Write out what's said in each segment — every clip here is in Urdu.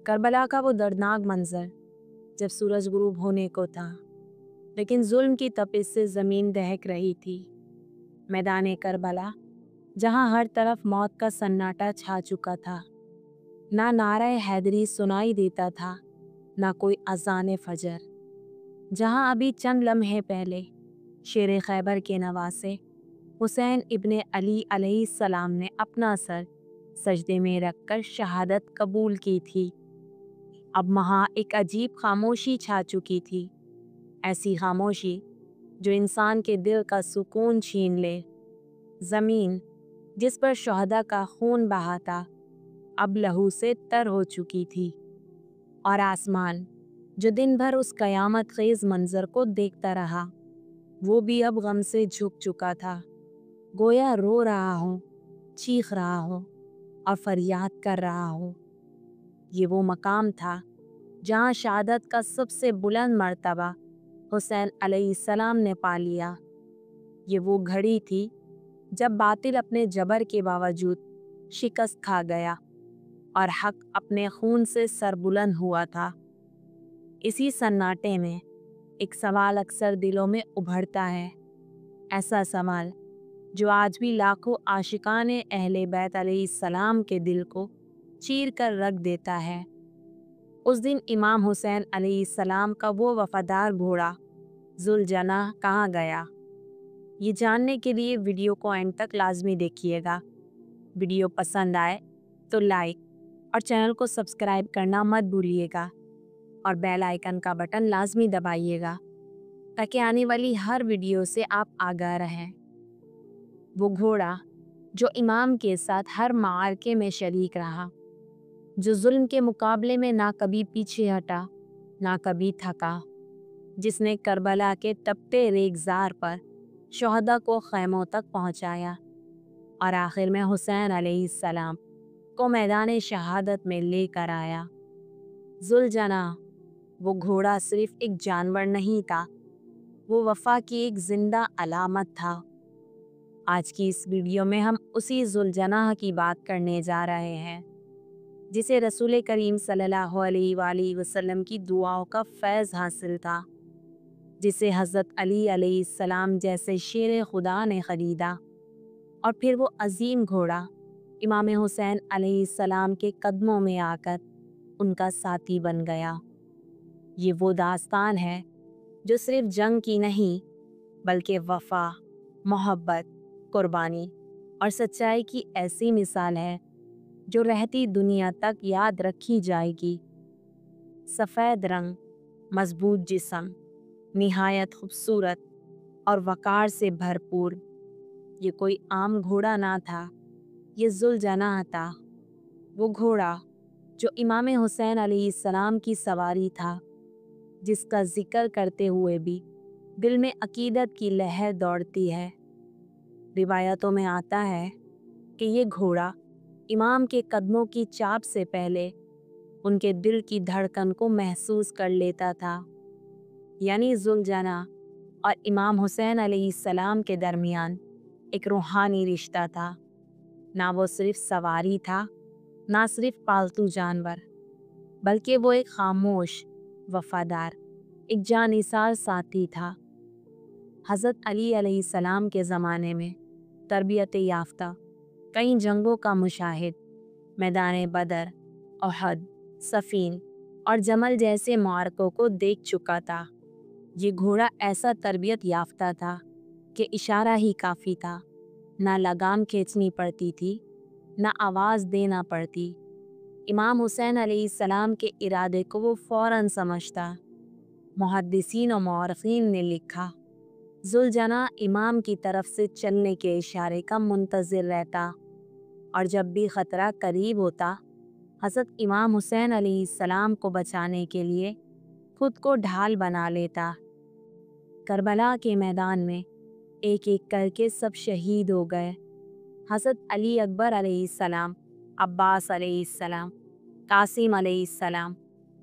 کربلا کا وہ دردناک منظر جب سورج غروب ہونے کو تھا لیکن ظلم کی تپش سے زمین دہک رہی تھی۔ میدان کربلا جہاں ہر طرف موت کا سناٹا چھا چکا تھا، نہ نعرہ حیدری سنائی دیتا تھا نہ کوئی اذان فجر، جہاں ابھی چند لمحے پہلے شیر خیبر کے نواسے حسین ابن علی علیہ السلام نے اپنا سر سجدے میں رکھ کر شہادت قبول کی تھی، اب وہاں ایک عجیب خاموشی چھا چکی تھی، ایسی خاموشی جو انسان کے دل کا سکون چھین لے۔ زمین جس پر شہداء کا خون بہا تھا اب لہو سے تر ہو چکی تھی، اور آسمان جو دن بھر اس قیامت خیز منظر کو دیکھتا رہا وہ بھی اب غم سے جھک چکا تھا، گویا رو رہا ہو، چیخ رہا ہو اور فریاد کر رہا ہو۔ یہ وہ مقام تھا جہاں شہادت کا سب سے بلند مرتبہ حسین علیہ السلام نے پا لیا۔ یہ وہ گھڑی تھی جب باطل اپنے جبر کے باوجود شکست کھا گیا اور حق اپنے خون سے سربلند ہوا تھا۔ اسی سناٹے میں ایک سوال اکثر دلوں میں ابھرتا ہے، ایسا سوال جو آج بھی لاکھوں عاشقان اہل بیت علیہ السلام کے دل کو چیر کر رکھ دیتا ہے۔ اس دن امام حسین علیہ السلام کا وہ وفادار گھوڑا ذوالجناح کہاں گیا؟ یہ جاننے کے لیے ویڈیو کو اینڈ تک لازمی دیکھیے گا۔ ویڈیو پسند آئے تو لائک اور چینل کو سبسکرائب کرنا مت بھولیے گا، اور بیل آئیکن کا بٹن لازمی دبائیے گا تاکہ آنے والی ہر ویڈیو سے آپ آگاہ رہیں۔ وہ گھوڑا جو امام کے ساتھ ہر معرکے میں شریک رہا، جو ظلم کے مقابلے میں نہ کبھی پیچھے ہٹا نہ کبھی تھکا، جس نے کربلا کے تپتے ریگزار پر شہداء کو خیموں تک پہنچایا اور آخر میں حسین علیہ السلام کو میدان شہادت میں لے کر آیا۔ ذوالجناح وہ گھوڑا صرف ایک جانور نہیں تھا، وہ وفا کی ایک زندہ علامت تھا۔ آج کی اس ویڈیو میں ہم اسی ذوالجناح کی بات کرنے جا رہے ہیں جسے رسول کریم صلی اللہ علیہ وآلہ وسلم کی دعاؤں کا فیض حاصل تھا، جسے حضرت علی علیہ السلام جیسے شیر خدا نے خریدا، اور پھر وہ عظیم گھوڑا امام حسین علیہ السلام کے قدموں میں آ کر ان کا ساتھی بن گیا۔ یہ وہ داستان ہے جو صرف جنگ کی نہیں بلکہ وفا، محبت، قربانی اور سچائی کی ایسی مثال ہے جو رہتی دنیا تک یاد رکھی جائے گی۔ سفید رنگ، مضبوط جسم، نہایت خوبصورت اور وقار سے بھرپور، یہ کوئی عام گھوڑا نہ تھا، یہ ذوالجناح تھا، وہ گھوڑا جو امام حسین علیہ السلام کی سواری تھا، جس کا ذکر کرتے ہوئے بھی دل میں عقیدت کی لہر دوڑتی ہے۔ روایتوں میں آتا ہے کہ یہ گھوڑا امام کے قدموں کی چاپ سے پہلے ان کے دل کی دھڑکن کو محسوس کر لیتا تھا، یعنی ذوالجناح اور امام حسین علیہ السلام کے درمیان ایک روحانی رشتہ تھا۔ نہ وہ صرف سواری تھا، نہ صرف پالتو جانور، بلکہ وہ ایک خاموش، وفادار، ایک جانثار ساتھی تھا۔ حضرت علی علیہ السلام کے زمانے میں تربیت یافتہ، کئی جنگوں کا مشاہد، میدان بدر، احد، صفین اور جمل جیسے معرکوں کو دیکھ چکا تھا۔ یہ گھوڑا ایسا تربیت یافتہ تھا کہ اشارہ ہی کافی تھا، نہ لگام کھینچنی پڑتی تھی، نہ آواز دینا پڑتی، امام حسین علیہ السلام کے ارادے کو وہ فوراً سمجھتا۔ محدثین و مورخین نے لکھا، ذوالجناح امام کی طرف سے چلنے کے اشارے کا منتظر رہتا، اور جب بھی خطرہ قریب ہوتا حضرت امام حسین علیہ السلام کو بچانے کے لیے خود کو ڈھال بنا لیتا۔ کربلا کے میدان میں ایک ایک کر کے سب شہید ہو گئے۔ حضرت علی اکبر علیہ السلام، عباس علیہ السلام، قاسم علیہ السلام،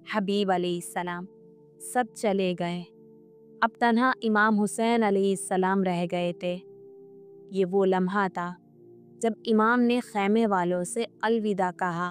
حبیب علیہ السلام، سب چلے گئے، اب تنہا امام حسین علیہ السلام رہ گئے تھے۔ یہ وہ لمحہ تھا جب امام نے خیمے والوں سے الوداع کہا،